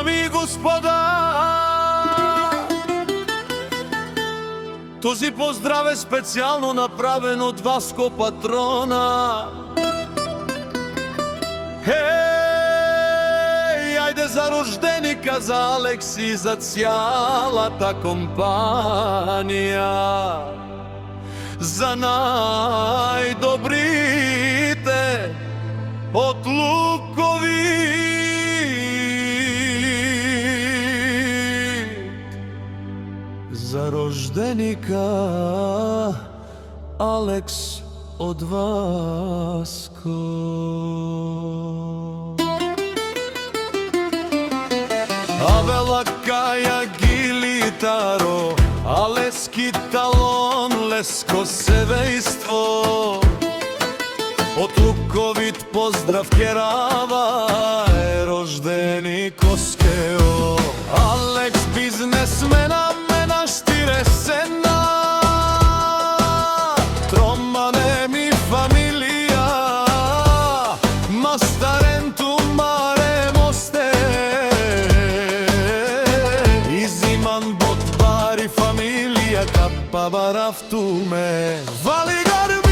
Дами и господа, този поздрав е специјално направен од Васко Патрона. Ајде за рожденика, за Алекси, за цялата компанија, за најдобрите од Луковит. За рожденика, Алекс од Васко. Авела Каја Гилитаро, Алески Талон, Леско Севејство. Од Луковит поздрав керава е рожденик Оскео. Алекс бизнесмена, мена штиресена, тромане ми фамилија, мастаренту маре мосте, изиман бот бари фамилија, капа барафтуме, вали гарби.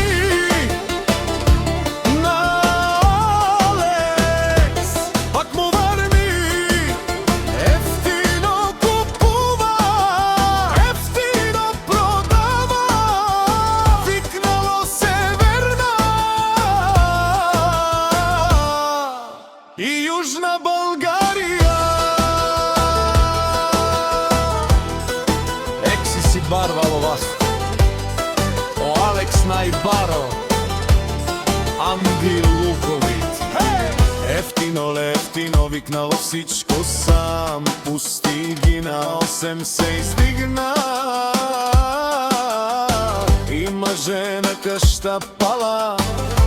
И Јужна Българија. Екси си барвало вас. О Алекс најбаро. Анди Луковит. Ефтино лефтино викнало всичко сам. Пусти ги на 8 се издигна. Има жена кашта пала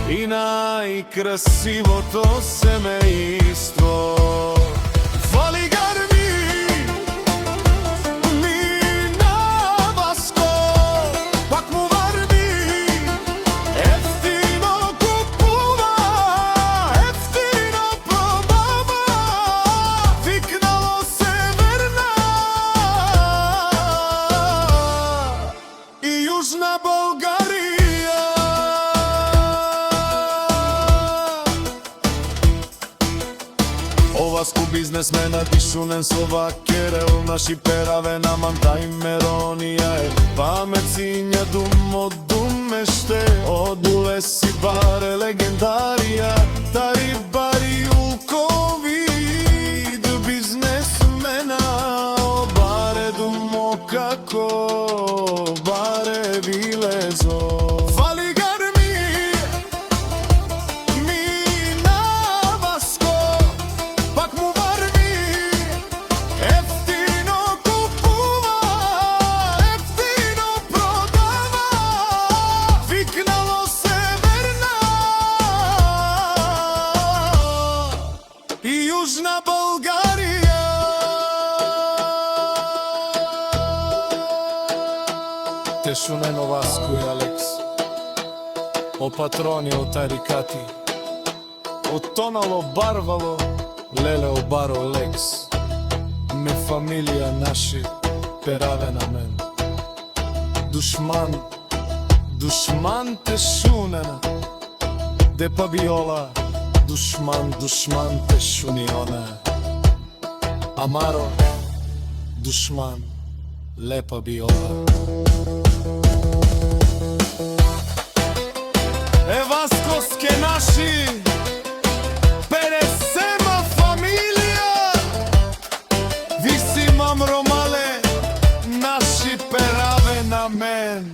и најкрасивото семејство. Фали гарми, мина Васко, пак му варми, ефтино купува, ефтино продава, викнало се верна. И Јужна Българија. Оваску бизнесмена тишунен со вакерел, наши пераве на Мантай Меронија е памет сиња дум од думеште, од улеси баре легендарија, тари бари Луковит бизнесмена, о баре думо како баре вилезо. Јужна Българија. Тешунено Васко и Алекс, о Патрони, о тарикати, о тонало барвало, леле о баро Лекс, ме фамилија наши пераве на мен. Душман, душман тешунена, депа биола, душман, душман тешуниона. Амаро, душман, лепа биола. Е Васкоске наши, пересема фамилија, висимам ромале, наши пераве на мен.